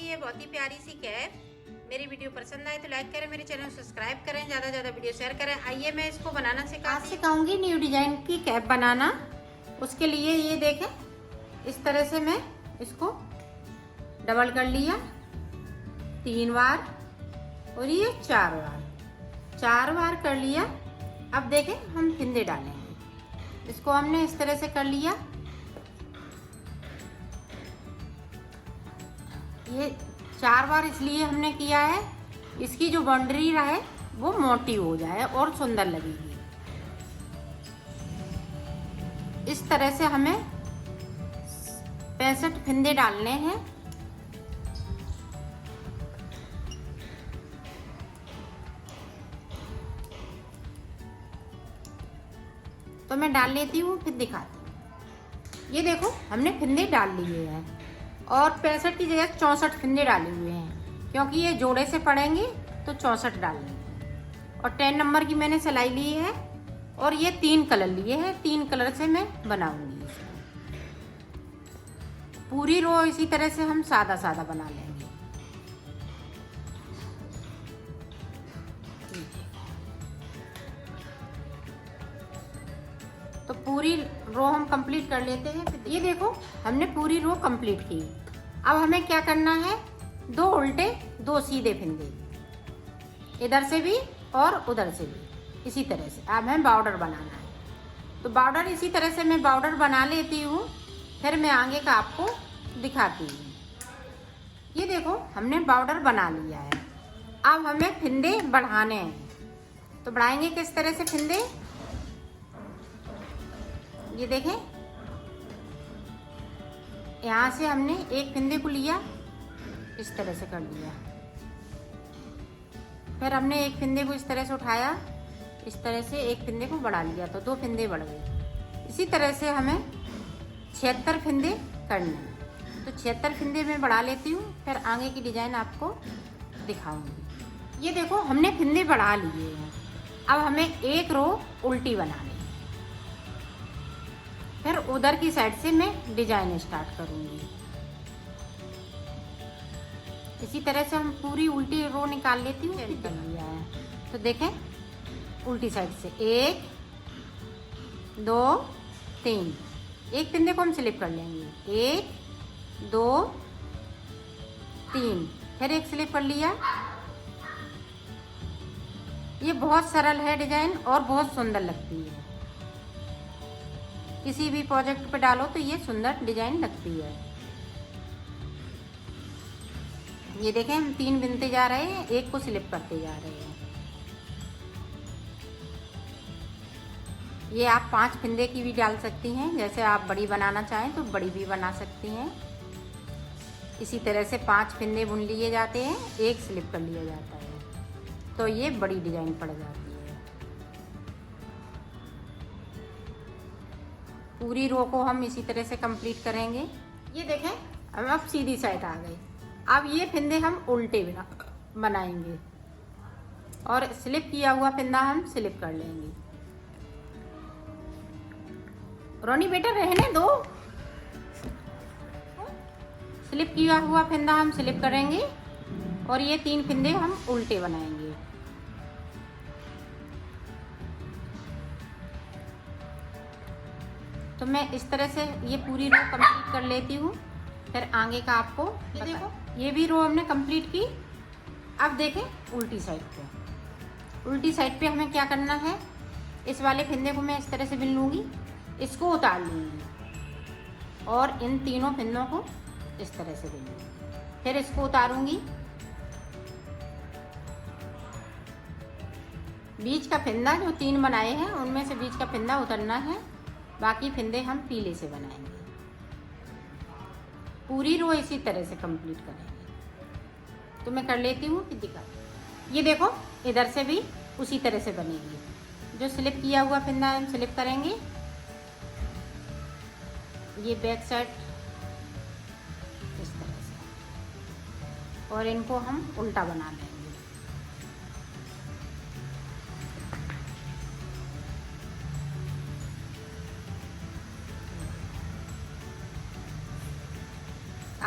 है बहुत ही प्यारी सी कैप। मेरी वीडियो पसंद आए तो लाइक करें, मेरे चैनल सब्सक्राइब करें, ज़्यादा से ज़्यादा वीडियो शेयर करें। आइए मैं इसको बनाना सिखाऊंगी न्यू डिजाइन की कैप बनाना। उसके लिए ये देखें, इस तरह से मैं इसको डबल कर लिया 3 बार और ये 4 बार कर लिया। अब देखें हम फिंदे डालेंगे। इसको हमने इस तरह से कर लिया। ये 4 बार इसलिए हमने किया है, इसकी जो बाउंड्री रहे वो मोटी हो जाए और सुंदर लगेगी। इस तरह से हमें 65 फिंदे डालने हैं। तो मैं डाल लेती हूँ फिर दिखाती हूँ। ये देखो हमने फिंदे डाल लिए हैं और 65 की जगह 64 फिंदे डाले हुए हैं, क्योंकि ये जोड़े से पड़ेंगे तो 64 डालेंगे। और 10 नंबर की मैंने सिलाई ली है और ये 3 कलर लिए हैं। 3 कलर से मैं बनाऊंगी इसको। पूरी रो इसी तरह से हम सादा सादा बना लेंगे। तो पूरी रो हम कंप्लीट कर लेते हैं। ये देखो हमने पूरी रो कंप्लीट की। अब हमें क्या करना है, 2 उल्टे 2 सीधे फिंदे, इधर से भी और उधर से भी इसी तरह से। अब हमें बॉर्डर बनाना है। तो बॉर्डर इसी तरह से मैं बॉर्डर बना लेती हूँ, फिर मैं आगे का आपको दिखाती हूँ। ये देखो हमने बॉर्डर बना लिया है। अब हमें फिंदे बढ़ाने हैं। तो बढ़ाएंगे किस तरह से फिंदे, ये देखें, यहाँ से हमने एक फिंदे को लिया, इस तरह से कर लिया। फिर हमने एक फिंदे को इस तरह से उठाया, इस तरह से एक फिंदे को बढ़ा लिया, तो 2 फिंदे बढ़ गए। इसी तरह से हमें 76 फिंदे करने हैं। तो 76 फिंदे मैं बढ़ा लेती हूँ, फिर आगे की डिजाइन आपको दिखाऊंगी। ये देखो हमने फिंदे बढ़ा लिए हैं। अब हमें एक रो उल्टी बनानी है। फिर उधर की साइड से मैं डिजाइन स्टार्ट करूंगी। इसी तरह से हम पूरी उल्टी रो निकाल लेती हूँ। कर लिया है तो देखें, उल्टी साइड से 1 2 3, एक फिंदे को हम स्लिप कर लेंगे, 1 2 3, फिर एक स्लिप कर लिया। ये बहुत सरल है डिजाइन और बहुत सुंदर लगती है। किसी भी प्रोजेक्ट पे डालो तो ये सुंदर डिजाइन लगती है। ये देखें हम 3 बिनते जा रहे हैं, एक को स्लिप करते जा रहे हैं। ये आप 5 फिंदे की भी डाल सकती हैं, जैसे आप बड़ी बनाना चाहें तो बड़ी भी बना सकती हैं। इसी तरह से 5 फिंदे बुन लिए जाते हैं, एक स्लिप कर लिया जाता है, तो ये बड़ी डिजाइन पड़ जाती है। पूरी रो को हम इसी तरह से कंप्लीट करेंगे। ये देखें हम अब सीधी साइड आ गई। अब ये फिंदे हम उल्टे बनाएंगे और स्लिप किया हुआ फिंदा हम स्लिप कर लेंगे। रोनी बेटा रहने दो। स्लिप किया हुआ फिंदा हम स्लिप करेंगे और ये 3 फिंदे हम उल्टे बनाएंगे। तो मैं इस तरह से ये पूरी रो कंप्लीट कर लेती हूँ, फिर आगे का आपको ये देखो, ये भी रो हमने कंप्लीट की। अब देखें उल्टी साइड पे। उल्टी साइड पे हमें क्या करना है, इस वाले फिंदे को मैं इस तरह से बिन लूँगी, इसको उतार लूँगी और इन तीनों फिंदों को इस तरह से बिन लूँगी, फिर इसको उतारूँगी। बीच का फिंदा जो 3 बनाए हैं उनमें से बीच का फिंदा उतरना है, बाकी फिंदे हम पीले से बनाएंगे। पूरी रो इसी तरह से कंप्लीट करेंगे। तो मैं कर लेती हूँ फिर दिखा। ये देखो इधर से भी उसी तरह से बनेगी। जो स्लिप किया हुआ फिंदा हम स्लिप करेंगे, ये बैक साइड इस तरह से, और इनको हम उल्टा बना लेंगे।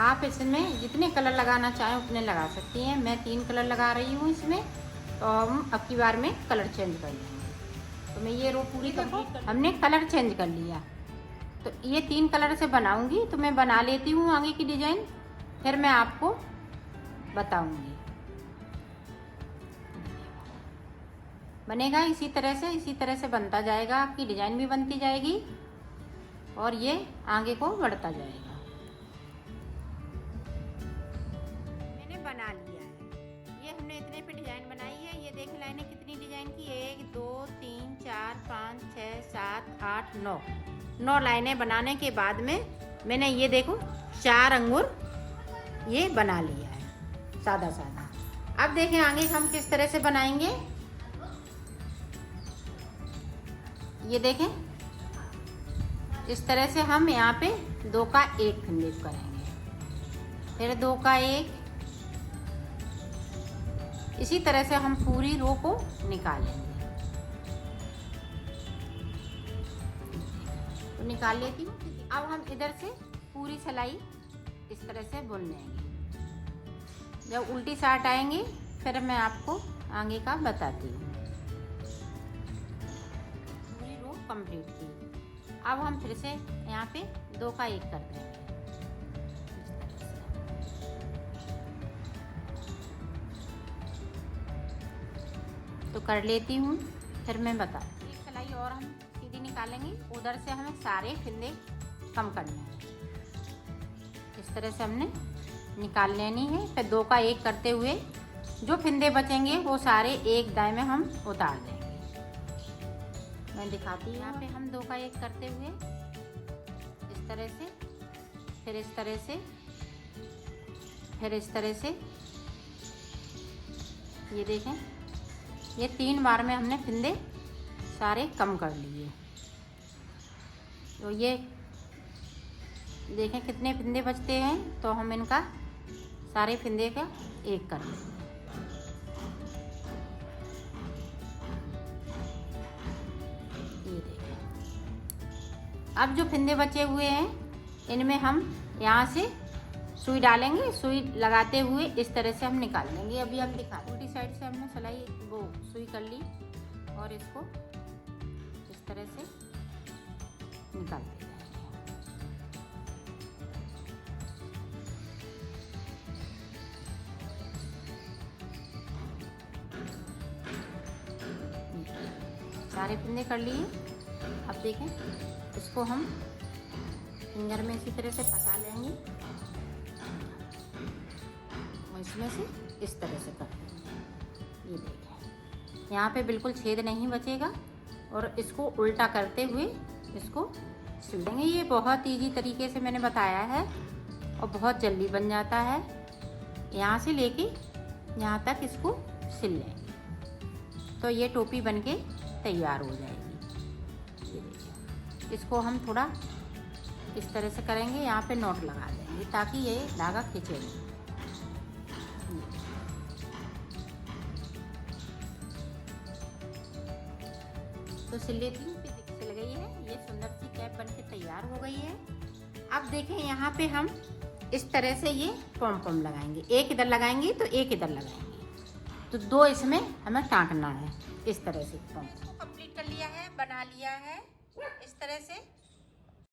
आप आप इसमें जितने कलर लगाना चाहें उतने लगा सकती हैं। मैं 3 कलर लगा रही हूँ इसमें, तो हम अब की बार में कलर चेंज कर लेंगे। तो मैं ये रो पूरी कंप्लीट हमने कलर चेंज कर लिया। तो ये 3 कलर से बनाऊंगी, तो मैं बना लेती हूँ आगे की डिजाइन, फिर मैं आपको बताऊंगी। बनेगा इसी तरह से बनता जाएगा, आपकी डिजाइन भी बनती जाएगी और ये आगे को बढ़ता जाएगा। मैंने बना लिया है, ये हमने इतने पे डिजाइन बनाई है। ये देख लाइनें कितनी डिजाइन की, 1 2 3 4 5 6 7 8 9 लाइनें बनाने के बाद में मैंने ये देखो 4 अंगूर ये बना लिया है सादा सादा। अब देखें आगे हम किस तरह से बनाएंगे। ये देखें इस तरह से हम यहाँ पे 2 का 1 फंदे करेंगे, फिर 2 का 1, इसी तरह से हम पूरी रो को निकालेंगे। तो निकाल लेती हूँ। अब हम इधर से पूरी सिलाई इस तरह से बुन लेंगे। जब उल्टी साइड आएंगे फिर मैं आपको आगे का बताती हूँ। पूरी रो कंप्लीट की। अब हम फिर से यहाँ पे 2 का 1 कर देंगे। तो कर लेती हूँ, फिर मैं बताती हूँ। एक सिलाई और हम सीधी निकालेंगे, उधर से हमें सारे फिंदे कम करने हैं। इस तरह से हमने निकाल लेनी है। फिर 2 का 1 करते हुए जो फिंदे बचेंगे वो सारे एक दाएं में हम उतार देंगे। मैं दिखाती हूँ। यहाँ पे हम 2 का 1 करते हुए इस तरह से, फिर इस तरह से, फिर इस तरह से, ये देखें ये 3 बार में हमने फिंदे सारे कम कर लिए। तो ये देखें कितने फिंदे बचते हैं, तो हम इनका सारे फिंदे का 1 कर लेंगे। ये देखें अब जो फिंदे बचे हुए हैं इनमें हम यहाँ से सुई डालेंगे। सुई लगाते हुए इस तरह से हम निकाल लेंगे। अभी हम दिखा, उल्टी साइड से हमने सिलाई वो सुई कर ली और इसको इस तरह से निकाल देंगे। सारे फिंदे कर लिए। अब देखें इसको हम फिंगर में इसी तरह से फंसा लेंगे और इसमें से इस तरह से कर देंगे। ये देखें यहाँ पे बिल्कुल छेद नहीं बचेगा और इसको उल्टा करते हुए इसको सिल देंगे। ये बहुत इजी तरीके से मैंने बताया है और बहुत जल्दी बन जाता है। यहाँ से लेके यहाँ तक इसको सिल लेंगे तो ये टोपी बनके तैयार हो जाएगी। ये देखिए इसको हम थोड़ा इस तरह से करेंगे, यहाँ पे नोट लगा देंगे ताकि ये धागा खींचे नहीं। तो सिल लेती हूँ, सिल गई है। ये सुंदर सी कैप बनके तैयार हो गई है। अब देखें यहाँ पे हम इस तरह से ये पॉम पॉम लगाएंगे। एक इधर लगाएंगे तो एक इधर लगाएंगे, तो 2 इसमें हमें टाँकना है। इस तरह से पॉम कंप्लीट कर लिया है, बना लिया है इस तरह से।